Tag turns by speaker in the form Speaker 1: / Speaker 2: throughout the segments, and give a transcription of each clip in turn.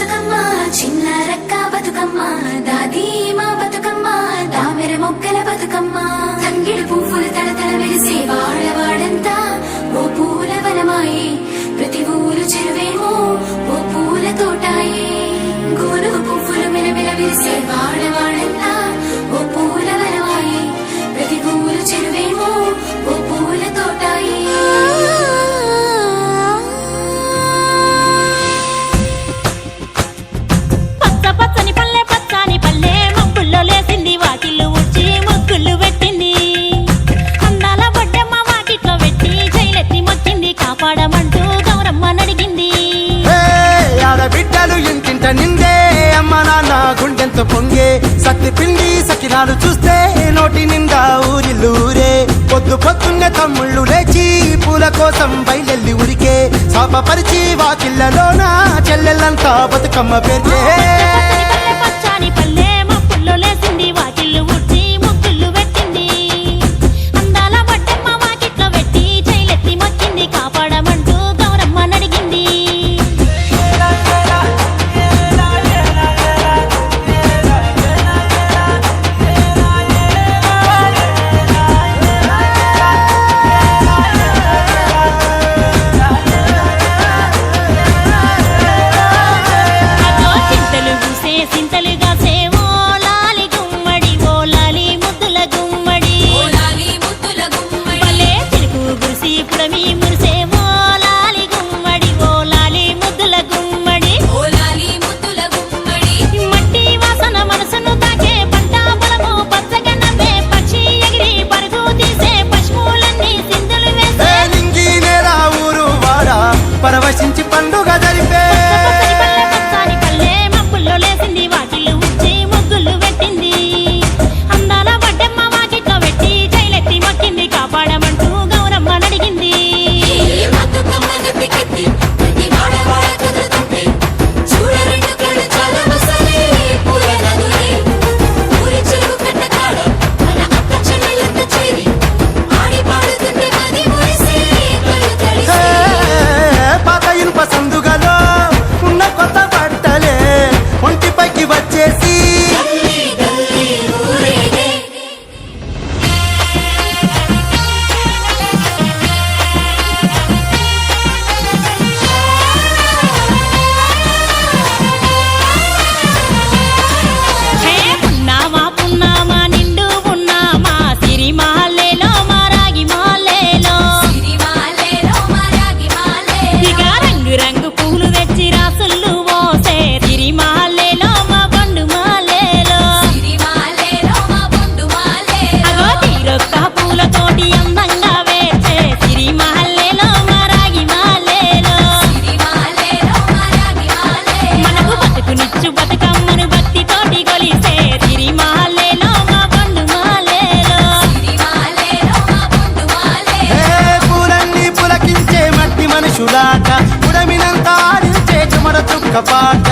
Speaker 1: బతుకమ్మ చిన్న రక్క బతుకమ్మ దాది మా బతుకమ్మ దామెర మొగ్గల బతుకమ్మ తంగిడు పువ్వులు తడతడ వెలిసే వాడవాడంతా ఓ పూల వనమాయే ప్రతి ఊరు చెరువేమో ఓ పూల తోటాయే గోనుగు పువ్వులు మెలమెల విరిసే వాడవాడంతా ఓ పూల వనమాయే ప్రతి ఊరు చెరువేమో ఓ పూల తోటాయే
Speaker 2: లేసింది వాకిళ్ళు ఊడ్చి ముగ్గులు పెట్టింది అందాల బొడ్డమ్మ వాకిట్లో పెట్టి జైలెత్తి మొక్కింది కాపాడమంటూ గౌరమ్మ నడిగింది
Speaker 3: ఆడబిడ్డలు ఇంటింట నిందే అమ్మ నాన్న గుండెంత పొంగే సత్తి పిండి సకినాలు చూస్తే నోటి నిండా ఊరిల్లూరే పొద్దు పొద్దున్నే తమ్ముళ్ళు లేచి పూల కోసం బయలెల్లి ఉరికే శాపపరిచి వాకిళ్లలోన చెల్లెళ్ళంతా బతుకమ్మ పేర్చే
Speaker 2: పచ్చాని పల్లె లేసింది వాకిళ్ళు ఊడ్చి ముగ్గులు పెట్టింది అందాల బొడ్డమ్మ వాకిట్లో పెట్టి జైలెత్తి మొక్కింది కాపాడమంటూ గౌరమ్మ నడిగింది చింతలు పూసే సింతలుగా సేవో పుడమి మురిసే మోలాలి గుమ్మడి ఓలాలి ముద్దుల గుమ్మడి మట్టి వాసన మనసును తాకే పంట పొలము పచ్చగా నవ్వే పక్షి ఎగిరి పరుగు తీసే పశువులన్నీ సింధులు వేసే
Speaker 3: నింగి నేల ఊరు వాడ పరవశించి పండుగ జరిపే
Speaker 2: పచ్చాని పల్లె మబ్బుల్లో లేసింది వాకిళ్ళు ఊడ్చి ముగ్గులు పెట్టింది అందాల బొడ్డమ్మ వాకిట్లో పెట్టి జైలెత్తి మొక్కింది కాపాడమంటూ గౌరమ్మ నడిగింది
Speaker 3: పాత ఇనుప సందుగలో ఉన్న కొత్త బట్టలే ఒంటిపైకి వచ్చేసి
Speaker 2: పున్నామా నిండు పున్నామా సిరి మాలేలో మారాగి మాలేలో ఇక రంగు రంగు పూలు తెచ్చి రాసుళ్ళు పోసే సిరి మాలేలో మా పండు మాలేలో అగో తీరొక్క పూలతోటి అందంగా వేసే సిరి మాలేలో మారాగి మాలేలో మనకు బతుకునిచ్చు బతుకమ్మను భక్తితోటి కొలిసే సిరి మాలేలో మా పండు మాలేలో
Speaker 3: పూలన్నీ పులకించే మట్టి మనుషులాట పుడమినంత ఆడించే చుమర చుక్క పాట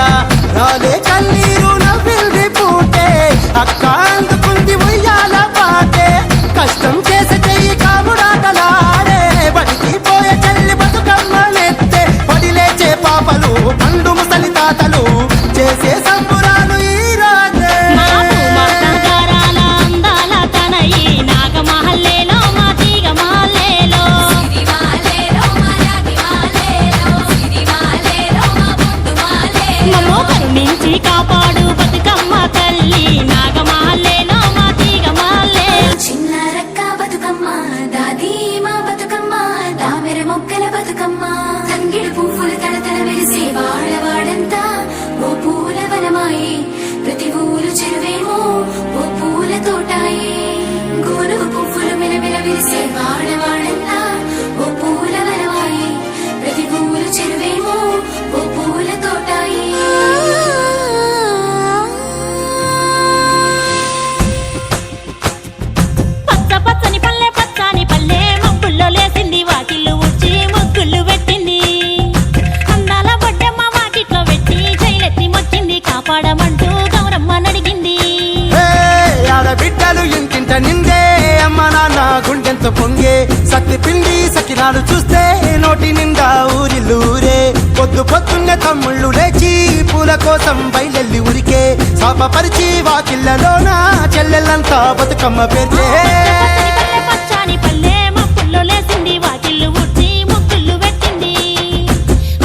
Speaker 3: రాలే కన్నీరు నవ్వింది పూటే అక్క అందుకుంది ఉయ్యాల పాటే కష్టం చేసే చెయ్యి కాముడాటలాడే బడికి పోయే చెల్లి బతుకమ్మ నెత్తే పడిలేచే పాపలు పండు ముసలి తాతలు చేసే సంబురాలు ఈ రోజే
Speaker 2: మాగారాల అందాల తనయి నాగమహల్లేలో మా తీగ మాలేలో మమ్మో కరుణించి కాపాడు బతుకమ్మ తల్లి నాగమహల్లేలో మా తీగ మాలే
Speaker 1: చిన్న రక్క బతుకమ్మ దాది మా బతుకమ్మ దామెర మొగ్గల బతుకమ్మ తంగిడు పువ్వులు తడతడ వెలిసే వాడవాడంతా ఓ పూల వనమాయే ప్రతి ఊరు చెరువేమో ఓ పూల తోటాయే గోనుగు పువ్వులు మెలమెల విరిసే వాడవాడంతా ఓ పూల వనమాయే ప్రతి ఊరు చెరువేమో ఓ పూల తోటాయే
Speaker 2: పచ్చని పల్లె మబ్బుల్లో లేసింది వాకిళ్ళు ఊడ్చి ముగ్గులు పెట్టింది అందాల బొడ్డమ్మ వాకిట్లో పెట్టి జైలెత్తి మొక్కింది కాపాడమంటూ గౌరమ్మ నడిగింది
Speaker 3: ఆడబిడ్డలు ఇంటింట నిందే అమ్మ నాన్న గుండెంత గుండెంత పొంగే సత్తి పిండి సకినాలు చూస్తే నోటి నిండా ఊరిల్లూరే పొద్దు పొద్దున్నే తమ్ముళ్ళు లేచి పూల కోసం బయలెల్లి ఉరికే శాపపరిచి వాకిళ్ళలోన చెల్లెళ్ళంతా బతుకమ్మ పేర్చే
Speaker 2: పల్లె పచ్చాని పల్లె మబ్బుల్లో లేసింది వాకిళ్ళు ఊడ్చి ముగ్గులు పెట్టింది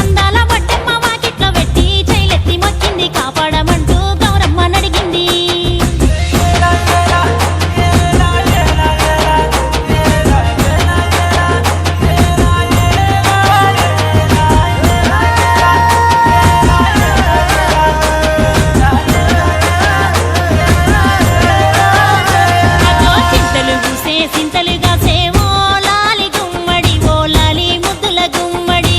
Speaker 2: అందాల బట్టమ్మ వాకిట్లో పెట్టి చైలెత్తి మొక్కింది కాపాడమంటూ గౌరమ్మ నడిగింది అదో చింతలు పూసే సింతలుగా సేవో లాలి గుమ్మడి ఓ లాలి ముద్దుల గుమ్మడి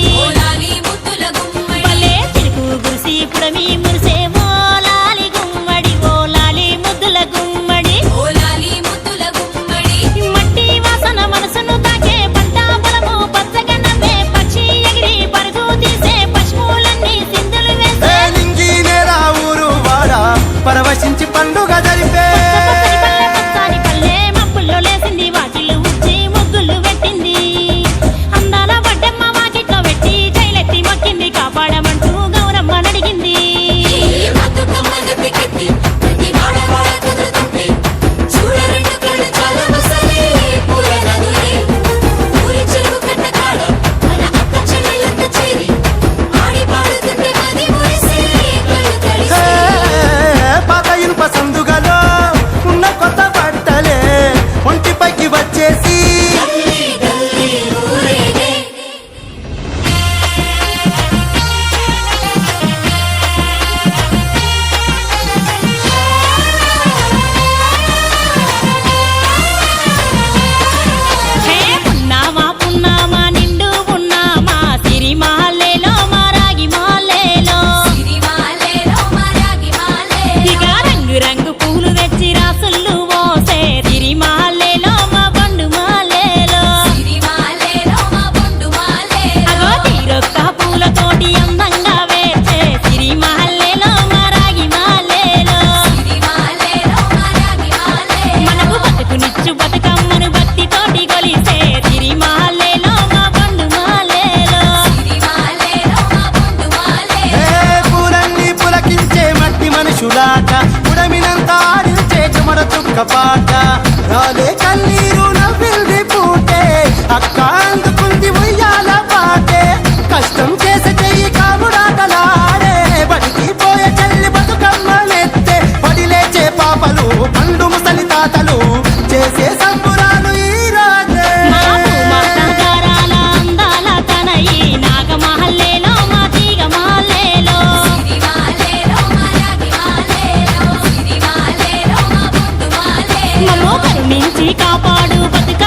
Speaker 2: భలే చిరుకు గురిసి పుడమి మురిసేవో లాలి గుమ్మడి ఓ లాలి ముద్దుల గుమ్మడి మట్టి వాసన మనసును తాకే పంట పొలము పచ్చగా నవ్వే పక్షి ఎగిరి పరుగు తీసే పశువులన్నీ సింధులు వేసే
Speaker 3: నింగి నేల ఊరు వాడ పరవశించి పండుగ జరిపే
Speaker 2: పచ్చని పల్లె మబ్బుల్లో లేసింది వాకిళ్ళు ఊడ్చి ముగ్గులు పెట్టింది అందాల వడ్డమ్మ వాకిట్లో పెట్టి చైలెత్తి మొక్కింది కాపాడమంటూ గౌరమ్మ నడిగింది
Speaker 3: హే, పాత ఇనుప సందుగలో ఉన్న కొత్త బట్టలే ఒంటిపైకి వచ్చేసి
Speaker 2: హే పున్నామా పున్నామా నిండు పున్నామా సిరి మాలేలో మా రాగి మాలేలో ఇక రంగు రంగు పూలు తెచ్చి రాసులు పోసే సిరి మాలేలో మా పండు మాలేలో అగో తీరొక్క పూలతోటి అందంగా వేసే సిరి మాలేలో మా రాగి మాలేలో మనకు బతుకునిచ్చు బతుకమ్మను భక్తితోటి కొలిసే సిరి మాలేలో మా పండు మాలేలో
Speaker 3: హే, పూలన్నీ పులకించే మట్టి మనుషులాట ఉడమినంత ఆడించే చెమర చుక్క పాట రాలే కన్నీరు నవ్వింది పూటే అక్క అందుకుంది ఉయ్యాల పాటే కష్టం చేసే చెయ్యి కాముడాటలాడే బడికి పోయే చెల్లి బతుకమ్మ నెత్తే పడి లేచే పాపలు పండు ముసలి తాతలు చేసే సంబురాలు ఈ రోజే
Speaker 2: మా భూమాతాగారాల అందాల తనయి నాగమహల్లేలో మా తీగ మాలేలో మమ్మో కరుణించి కాపాడు బతుకు